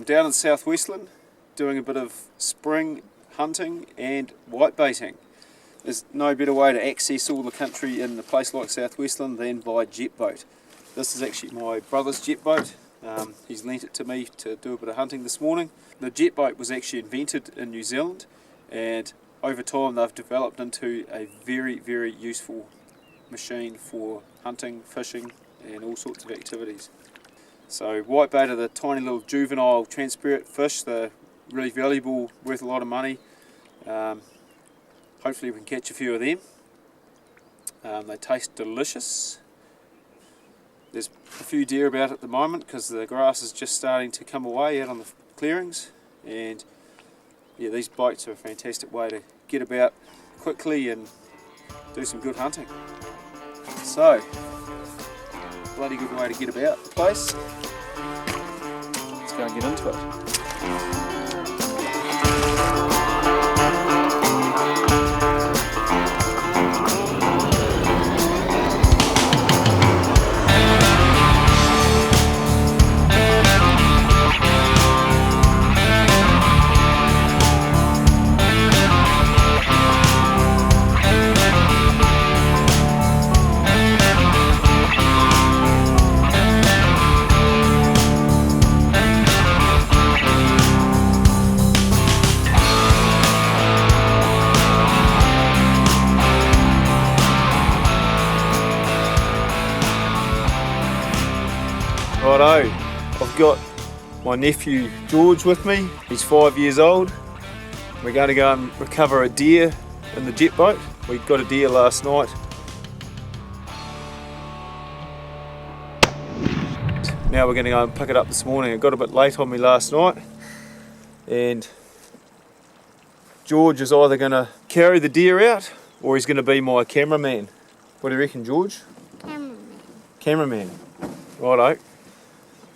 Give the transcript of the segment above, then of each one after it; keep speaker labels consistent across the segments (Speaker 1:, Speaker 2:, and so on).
Speaker 1: I'm down in South Westland doing a bit of spring hunting and whitebaiting. There's no better way to access all the country in a place like South Westland than by jet boat. This is actually my brother's jet boat. He's lent it to me to do a bit of hunting this morning. The jet boat was actually invented in New Zealand, and over time they've developed into a very, very useful machine for hunting, fishing and all sorts of activities. So whitebait are the tiny little juvenile transparent fish. They're really valuable, worth a lot of money. Hopefully we can catch a few of them. They taste delicious. There's a few deer about at the moment because the grass is just starting to come away out on the clearings, and yeah, these boats are a fantastic way to get about quickly and do some good hunting. So, bloody good way to get about the place. Let's go and get into it. Righto, I've got my nephew George with me. He's 5 years old. We're going to go and recover a deer in the jet boat. We got a deer last night. Now we're going to go and pick it up this morning. It got a bit late on me last night, and George is either going to carry the deer out or he's going to be my cameraman. What do you reckon, George? Cameraman. Righto.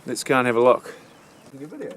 Speaker 1: Let's go and have a look. Good video.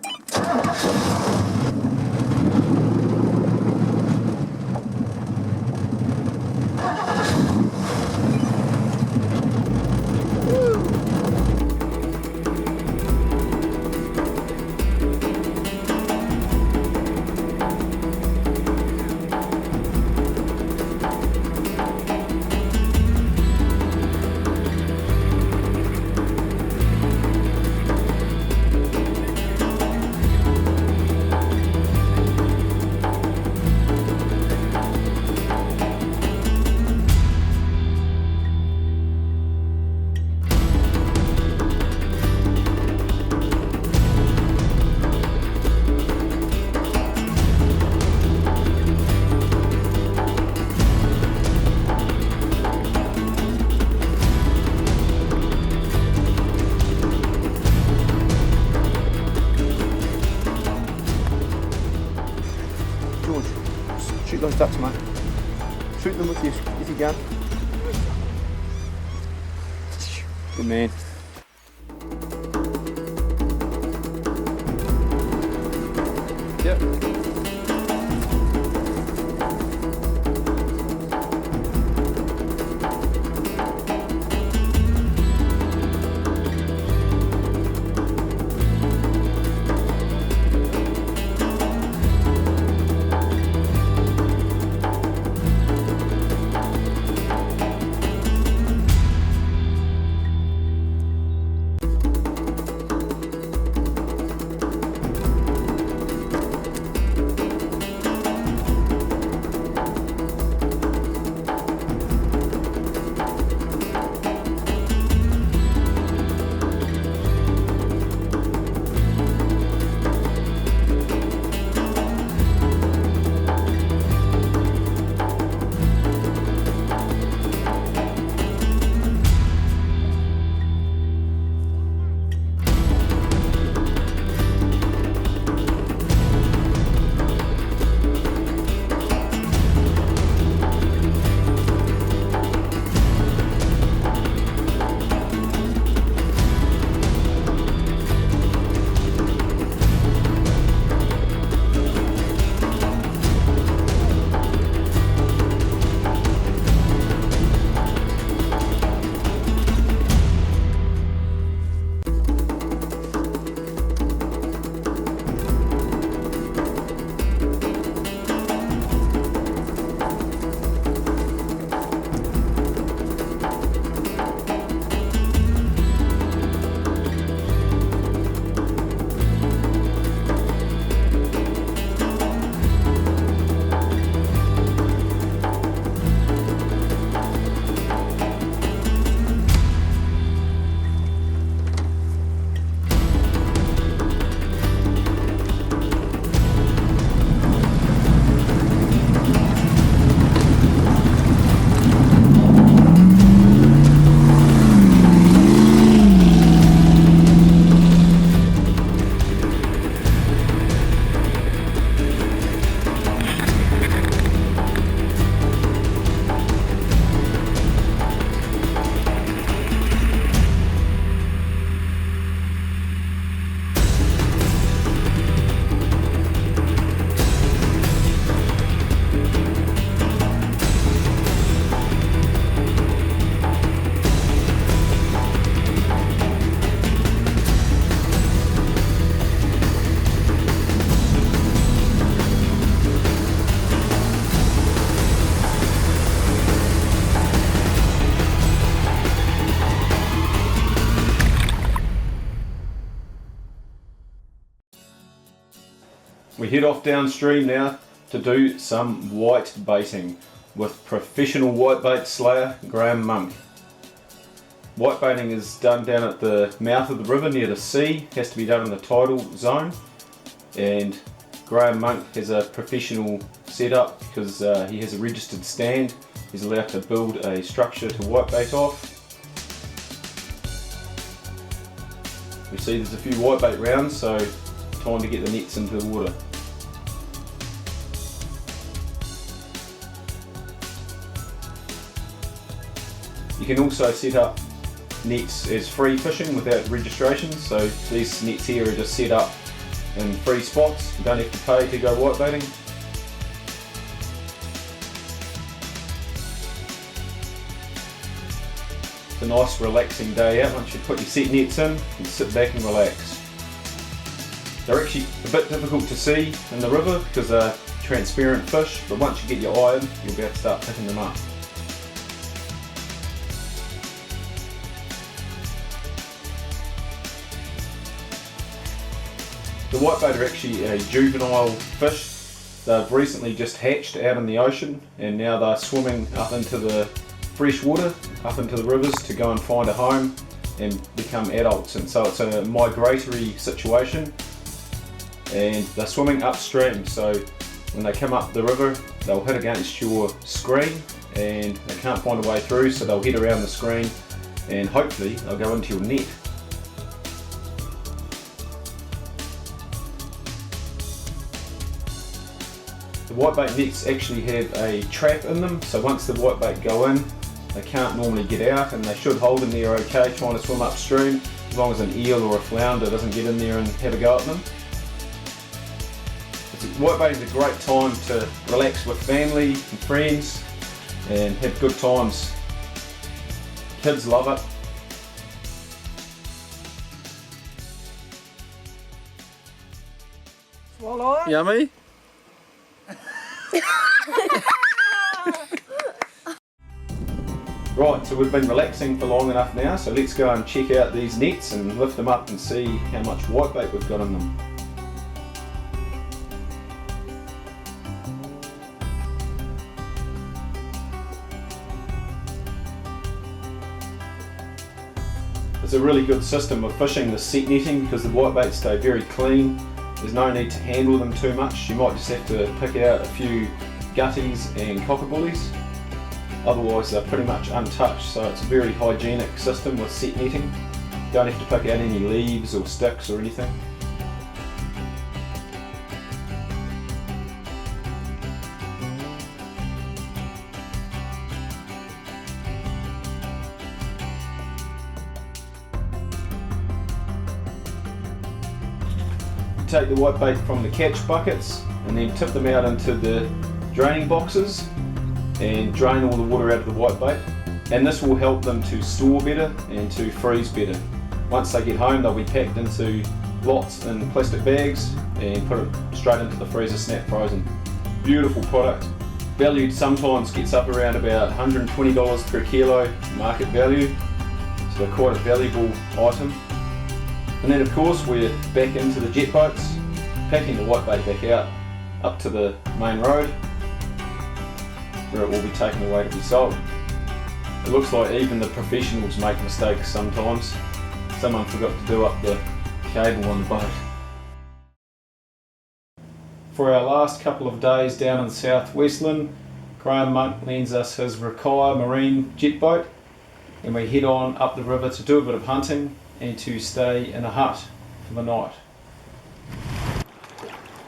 Speaker 1: Shoot those ducks, mate. Shoot them with your gun. Good man. Yep. We head off downstream now to do some white baiting with professional whitebait slayer Graham Monk. White baiting is done down at the mouth of the river near the sea, has to be done in the tidal zone, and Graham Monk has a professional setup because he has a registered stand. He's allowed to build a structure to whitebait off. We see there's a few whitebait rounds, so time to get the nets into the water. You can also set up nets as free fishing without registration, so these nets here are just set up in free spots. You don't have to pay to go whitebaiting. It's a nice relaxing day out. Once you put your set nets in, you can sit back and relax. They're actually a bit difficult to see in the river because they're transparent fish, but once you get your eye in, you'll be able to start picking them up. The whitebait are actually a juvenile fish. They've recently just hatched out in the ocean and now they're swimming up into the fresh water, up into the rivers to go and find a home and become adults. And so it's a migratory situation and they're swimming upstream, so when they come up the river they'll hit against your screen and they can't find a way through, so they'll head around the screen and hopefully they'll go into your net. The whitebait nets actually have a trap in them, so once the whitebait go in, they can't normally get out and they should hold in there okay trying to swim upstream, as long as an eel or a flounder doesn't get in there and have a go at them. Whitebaiting is a great time to relax with family and friends and have good times. Kids love it.
Speaker 2: Swallow it.
Speaker 1: Yummy. Right, so we've been relaxing for long enough now, so let's go and check out these nets and lift them up and see how much whitebait we've got in them. It's a really good system of fishing, the set netting, because the whitebaits stay very clean. There's no need to handle them too much. You might just have to pick out a few gutties and cockabullies. Otherwise they're pretty much untouched, so it's a very hygienic system with set netting. You don't have to pick out any leaves or sticks or anything. Take the whitebait from the catch buckets and then tip them out into the draining boxes and drain all the water out of the whitebait, and this will help them to store better and to freeze better. Once they get home they'll be packed into lots in plastic bags and put it straight into the freezer, snap frozen. Beautiful product. Valued sometimes gets up around about $120 per kilo market value, so quite a valuable item. And then of course we're back into the jet boats, packing the whitebait back out up to the main road where it will be taken away to be sold. It looks like even the professionals make mistakes sometimes. Someone forgot to do up the cable on the boat. For our last couple of days down in South Westland, Graham Monk lends us his Rakaya marine jet boat and we head on up the river to do a bit of hunting and to stay in a hut for the night.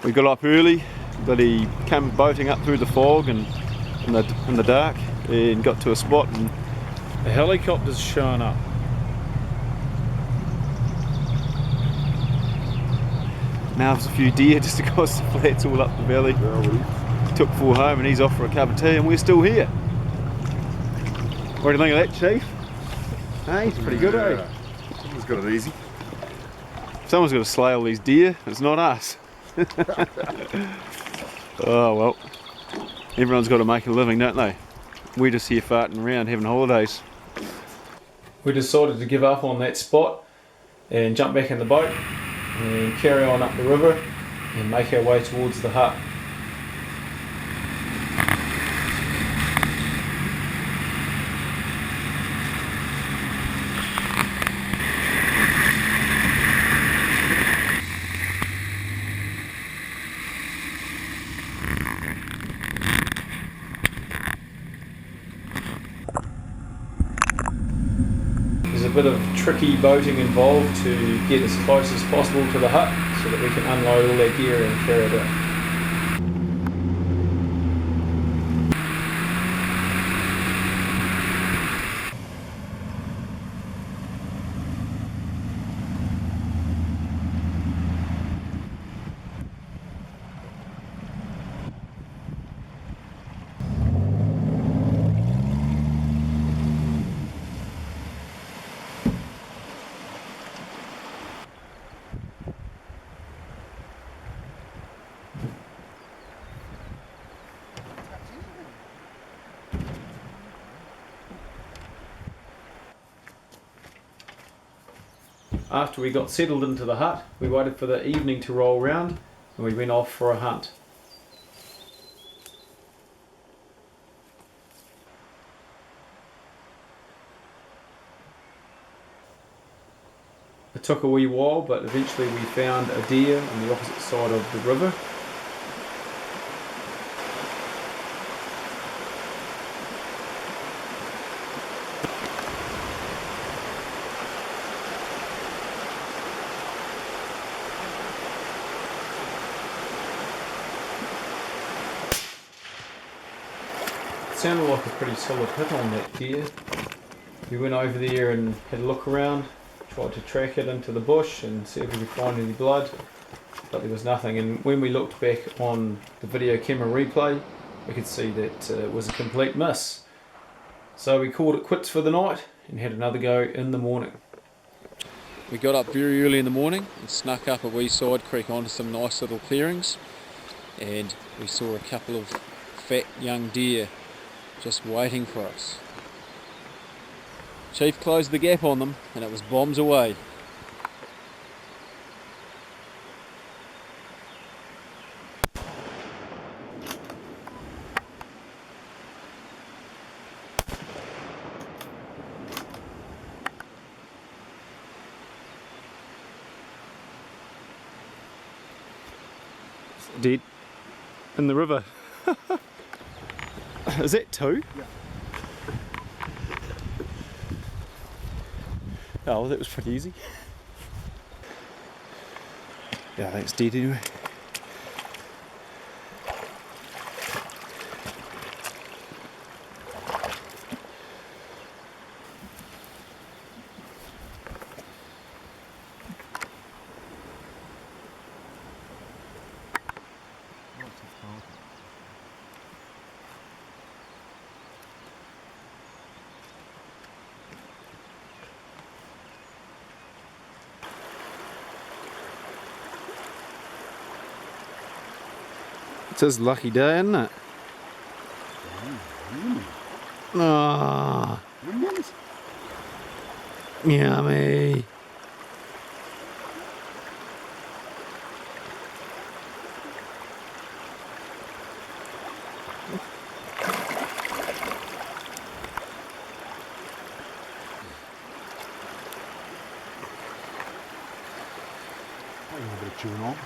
Speaker 1: We got up early, bloody came boating up through the fog and in the dark and got to a spot and
Speaker 2: The helicopter's showing up.
Speaker 1: now there's a few deer just across the flats all up the valley. Took 4 home and he's off for a cup of tea and we're still here. What do you think of that, Chief? Hey, it's pretty good, eh?
Speaker 3: Someone's got it easy.
Speaker 1: Someone's got to slay all these deer, it's not us. Oh well, everyone's got to make a living, don't they? We're just here farting around having holidays. We decided to give up on that spot and jump back in the boat and carry on up the river
Speaker 2: and make our way towards the hut. There's a bit of tricky boating involved to get as close as possible to the hut so that we can unload all our gear and carry it out. After we got settled into the hut, we waited for the evening to roll round and we went off for a hunt. It took a wee while, but eventually we found a deer on the opposite side of the river. Sounded like a pretty solid hit on that deer. We went over there and had a look around, tried to track it into the bush and see if we could find any blood, but there was nothing. And when we looked back on the video camera replay, we could see that it was a complete miss. So we called it quits for the night and had another go in the morning. We got up very early in the morning and snuck up a wee side creek onto some nice little clearings, and we saw a couple of fat young deer just waiting for us. Chief closed the gap on them and it was bombs away. Dead in the river. Is that two?
Speaker 3: Yeah.
Speaker 2: Oh, well, that was pretty easy. Yeah, I think it's dead anyway. It's his lucky day, isn't it? Ah, yummy.
Speaker 3: A bit of chewing on.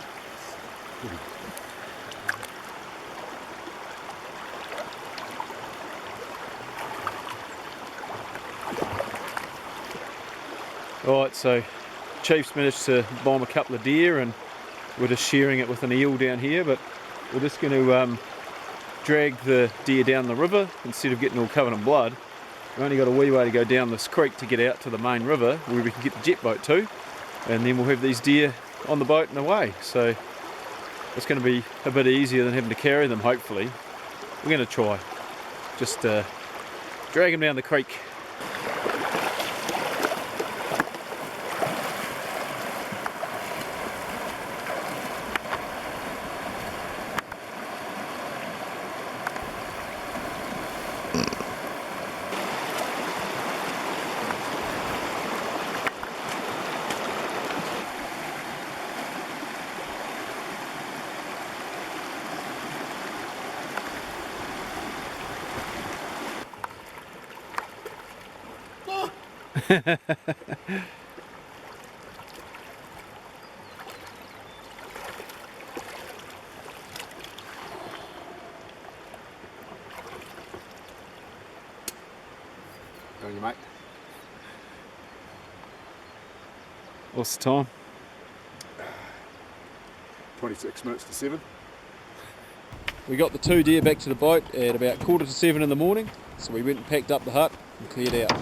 Speaker 2: Right, so Chief's managed to bomb a couple of deer and we're just sharing it with an eel down here, but we're just going to drag the deer down the river instead of getting all covered in blood. We've only got a wee way to go down this creek to get out to the main river where we can get the jet boat to, and then we'll have these deer on the boat and away. So it's going to be a bit easier than having to carry them, hopefully. We're going to try. Just drag them down the creek.
Speaker 3: Go on you, mate.
Speaker 1: What's the time?
Speaker 3: 26 minutes to 7.
Speaker 1: We got the 2 deer back to the boat at about 6:45 in the morning, so we went and packed up the hut and cleared out.